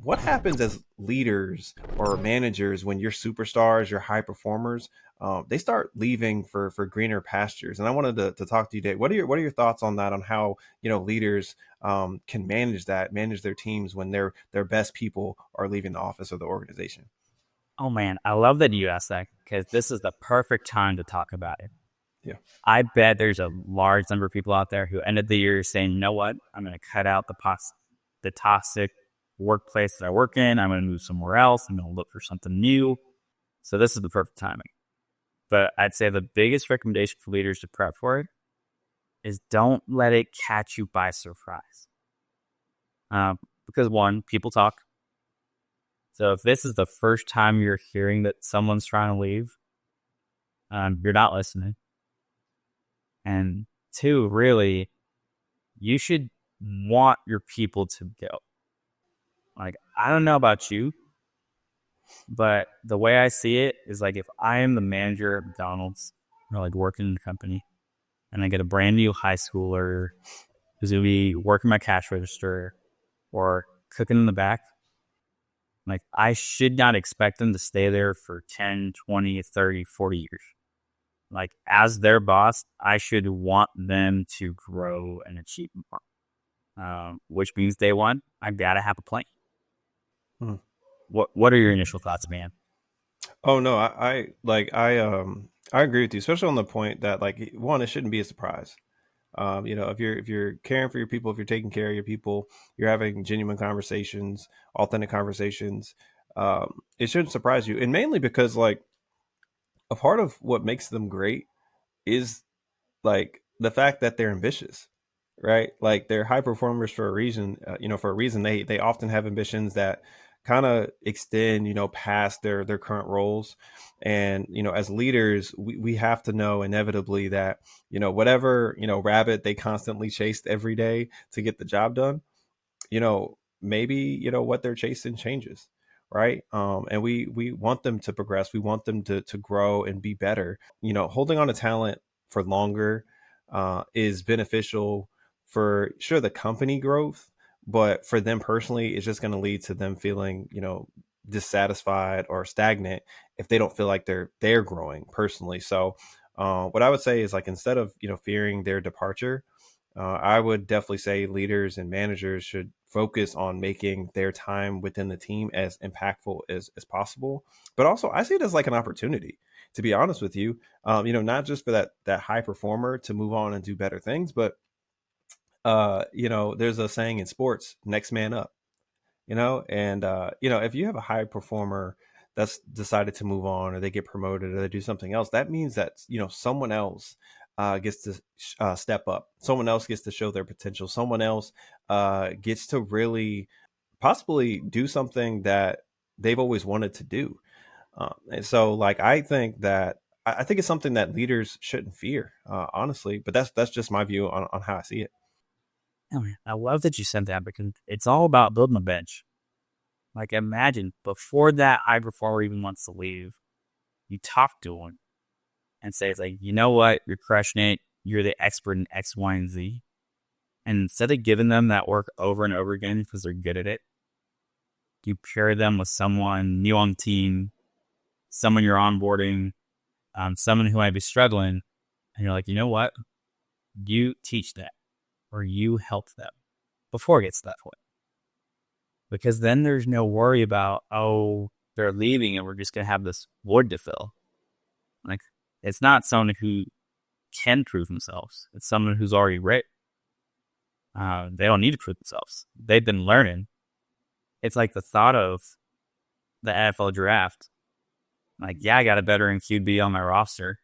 what happens as leaders or managers when your superstars, your high performers, they start leaving for greener pastures? And I wanted to talk to you, Dave. What are your thoughts on that? On how leaders can manage their teams when their best people are leaving the office or the organization? Oh man, I love that you asked that because this is the perfect time to talk about it. Yeah. I bet there's a large number of people out there who ended the year saying, "You know what? I'm going to cut out the toxic workplace that I work in. I'm going to move somewhere else. I'm going to look for something new." So this is the perfect timing. But I'd say the biggest recommendation for leaders to prep for it is don't let it catch you by surprise. Because one, people talk. So if this is the first time you're hearing that someone's trying to leave, you're not listening. And two, really, you should want your people to go. Like, I don't know about you, but the way I see it is like if I am the manager at McDonald's or like working in the company and I get a brand new high schooler who's going to be working my cash register or cooking in the back, like I should not expect them to stay there for 10, 20, 30, 40 years. Like as their boss, I should want them to grow and achieve more. Which means day one, I gotta have a plan. Hmm. What are your initial thoughts, man? Oh no, I agree with you, especially on the point that like one, it shouldn't be a surprise. If you're caring for your people, if you're taking care of your people, you're having genuine conversations, authentic conversations. It shouldn't surprise you, and mainly because like a part of what makes them great is like the fact that they're ambitious, right? Like they're high performers for a reason. For a reason they often have ambitions that kind of extend past their current roles. And as leaders, we have to know inevitably that whatever rabbit they constantly chased every day to get the job done, maybe what they're chasing changes, right? And we want them to progress, we want them to grow and be better. Holding on to talent for longer is beneficial for sure the company growth, but for them personally it's just going to lead to them feeling dissatisfied or stagnant if they don't feel like they're growing personally. So what I would say is like instead of fearing their departure, I would definitely say leaders and managers should focus on making their time within the team as impactful as possible. But also, I see it as like an opportunity. To be honest with you, not just for that high performer to move on and do better things, but there's a saying in sports: "Next man up." And if you have a high performer that's decided to move on, or they get promoted, or they do something else, that means that someone else gets to step up, someone else gets to show their potential, someone else gets to really possibly do something that they've always wanted to do. And so like I think it's something that leaders shouldn't fear, honestly, but that's just my view on how I see it. Oh, man, I love that you said that because it's all about building a bench. Like imagine before that high performer even wants to leave, you talk to him and say it's like, you know what, you're crushing it. You're the expert in X, Y, and Z. And instead of giving them that work over and over again because they're good at it, you pair them with someone new on the team, someone you're onboarding, someone who might be struggling, and you're like, you know what? You teach that or you help them before it gets to that point. Because then there's no worry about, oh, they're leaving and we're just going to have this void to fill. Like, it's not someone who can prove themselves. It's someone who's already ready. They don't need to prove themselves. They've been learning. It's like the thought of the NFL draft. Like, yeah, I got a veteran QB on my roster.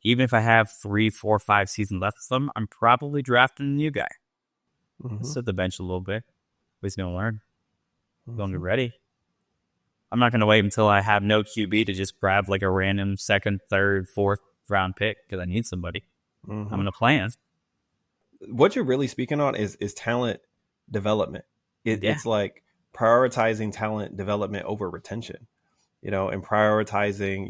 Even if I have 3, 4, 5 seasons left with them, I'm probably drafting a new guy. Let's Hmm. sit the bench a little bit. But he's going to learn. He's going to be Hmm. ready. I'm not going to wait until I have no QB to just grab like a random second, third, fourth round pick because I need somebody. I'm Hmm. going to plan. What you're really speaking on is talent development. Yeah. It's like prioritizing talent development over retention, and prioritizing,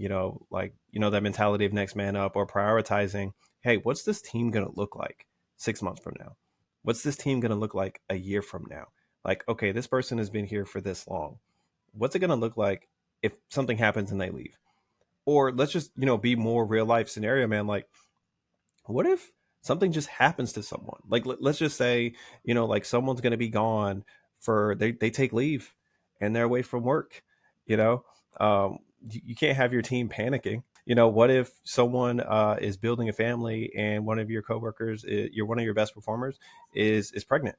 that mentality of next man up, or prioritizing, hey, what's this team going to look like 6 months from now? What's this team going to look like a year from now? Like, okay, this person has been here for this long. What's it going to look like if something happens and they leave? Or let's just, be more real life scenario, man. Like, what if something just happens to someone? Like, let's just say, like someone's going to be gone for, they take leave and they're away from work, you know? You can't have your team panicking. What if someone is building a family and one of your coworkers, you're one of your best performers, is pregnant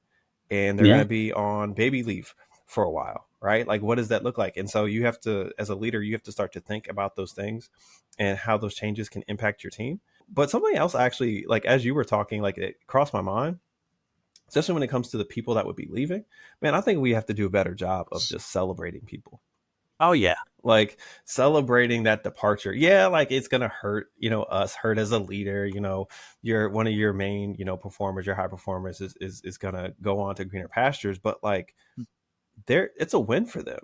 and they're going Yeah. to be on baby leave for a while, right? Like, what does that look like? And so you have to, as a leader, you have to start to think about those things and how those changes can impact your team. But something else, actually, like as you were talking, like it crossed my mind, especially when it comes to the people that would be leaving. Man, I think we have to do a better job of just celebrating people, Oh yeah. like celebrating that departure. Yeah, like it's gonna hurt, us, hurt as a leader. You're one of your main, performers, your high performers is gonna go on to greener pastures. But like, there, it's a win for them,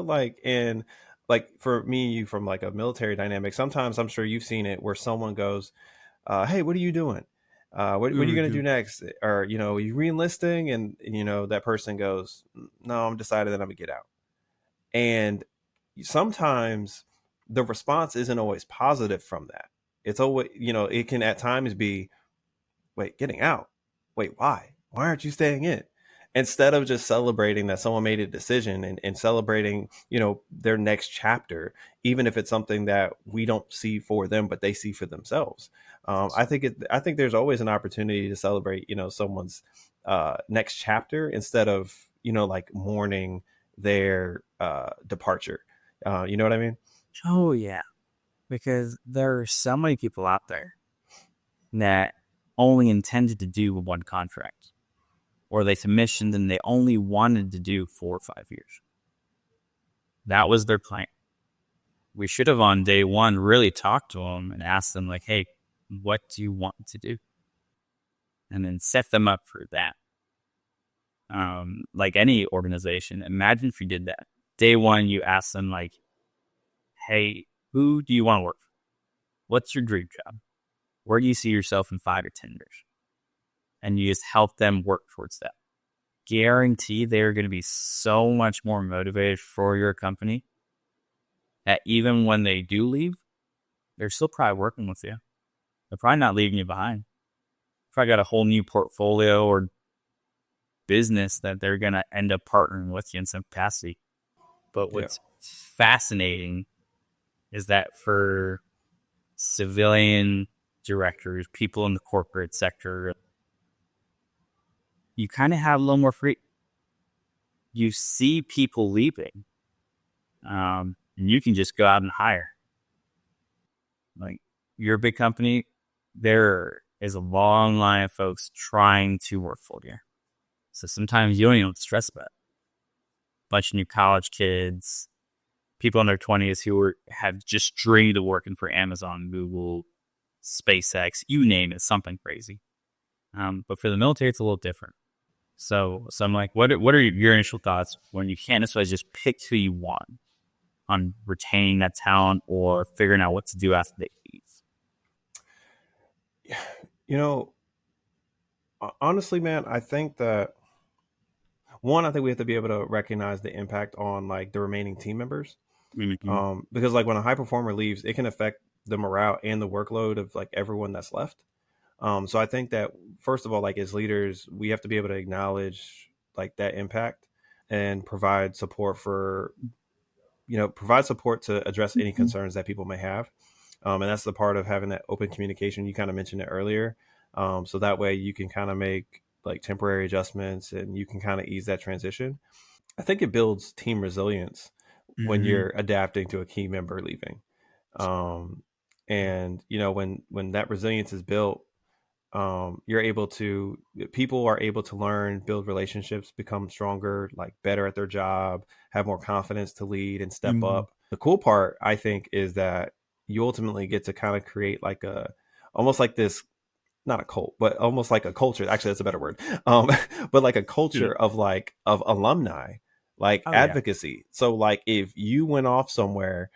like, and like for me, you, from like a military dynamic, sometimes I'm sure you've seen it where someone goes, hey, what are you doing? What are you going to do next? Or, you re-enlisting? And, that person goes, no, I'm decided that I'm going to get out. And sometimes the response isn't always positive from that. It's always, it can at times be, wait, getting out? Wait, why? Why aren't you staying in? Instead of just celebrating that someone made a decision, and celebrating, their next chapter, even if it's something that we don't see for them, but they see for themselves. I think there's always an opportunity to celebrate, someone's next chapter instead of, like mourning their departure. You know what I mean? Oh yeah. Because there are so many people out there that only intended to do one contract, or they commissioned and they only wanted to do 4 or 5 years. That was their plan. We should have on day one really talked to them and asked them like, hey, what do you want to do? And then set them up for that. Like any organization, imagine if you did that. Day one, you ask them like, hey, who do you want to work for? What's your dream job? Where do you see yourself in 5 or 10 years? And you just help them work towards that. Guarantee they're going to be so much more motivated for your company that even when they do leave, they're still probably working with you. They're probably not leaving you behind. Probably got a whole new portfolio or business that they're going to end up partnering with you in some capacity. But Yeah. what's fascinating is that for civilian directors, people in the corporate sector, you kind of have a little more free. You see people leaving, and you can just go out and hire. Like, you're a big company, there is a long line of folks trying to work for you. So sometimes you don't even have to stress about it. Bunch of new college kids, people in their 20s who have just dreamed of working for Amazon, Google, SpaceX, you name it, something crazy. But for the military, it's a little different. So I'm like, what are your initial thoughts when you can't necessarily just pick who you want on retaining that talent or figuring out what to do after they leave? You know, honestly, man, I think that one, I think we have to be able to recognize the impact on like the remaining team members. Mm-hmm. Because like when a high performer leaves, it can affect the morale and the workload of like everyone that's left. So I think that first of all, like as leaders, we have to be able to acknowledge like that impact and provide support for, provide support to address any concerns that people may have. And that's the part of having that open communication. You kind of mentioned it earlier. So that way you can kind of make like temporary adjustments and you can kind of ease that transition. I think it builds team resilience when Mm-hmm. you're adapting to a key member leaving. Um, and when that resilience is built, you're able to people are able to learn, build relationships, become stronger, like better at their job, have more confidence to lead and step Mm-hmm. up. The cool part, I think, is that you ultimately get to kind of create like a almost like this, not a cult, but almost like a culture. Actually, that's a better word. But like a Yeah. culture of like of alumni, like Oh yeah. advocacy. So like if you went off somewhere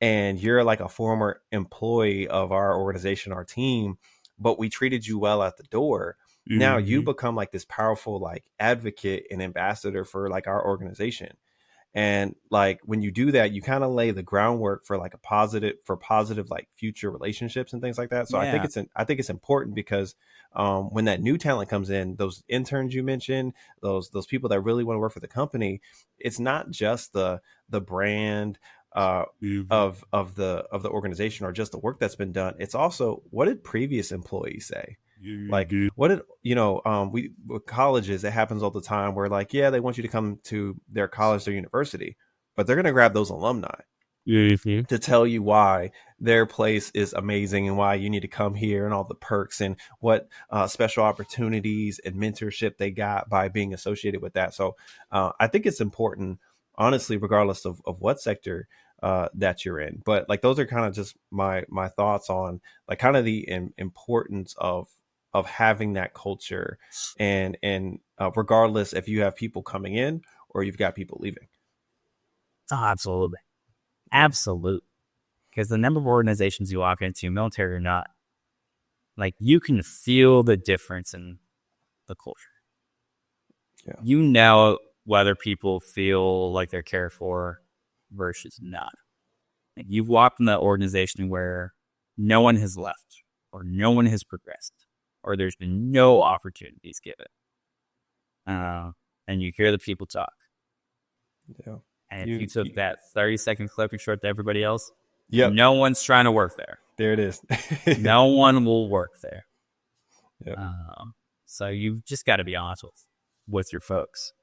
and you're like a former employee of our organization, our team, but we treated you well at the door, now you Mm-hmm. become like this powerful like advocate and ambassador for like our organization. And like when you do that, you kind of lay the groundwork for like a positive like future relationships and things like that. So Yeah. I think it's important because when that new talent comes in, those interns you mentioned, those people that really want to work for the company, it's not just the brand uh Mm-hmm. of the organization or just the work that's been done. It's also, what did previous employees say? Like, Mm-hmm. what did we, with colleges, it happens all the time where like, yeah, they want you to come to their college or university, but they're going to grab those alumni Mm-hmm. to tell you why their place is amazing and why you need to come here and all the perks and what special opportunities and mentorship they got by being associated with that. So I think it's important, honestly, regardless of what sector that you're in. But like those are kind of just my thoughts on like kind of the importance of having that culture, and regardless if you have people coming in or you've got people leaving. Oh, absolutely. Yeah, Absolutely. Because the number of organizations you walk into, military or not, like you can feel the difference in the culture. yeah, You know whether people feel like they're cared for versus not. Like you've walked in that organization where no one has left or no one has progressed or there's been no opportunities given. Uh, and you hear the people talk. yeah. And if you You took that 30-second clip and showed it to everybody else, Yep, no one's trying to work there. there it is. No one will work there. Yep. Um, so you've just got to be honest with your folks.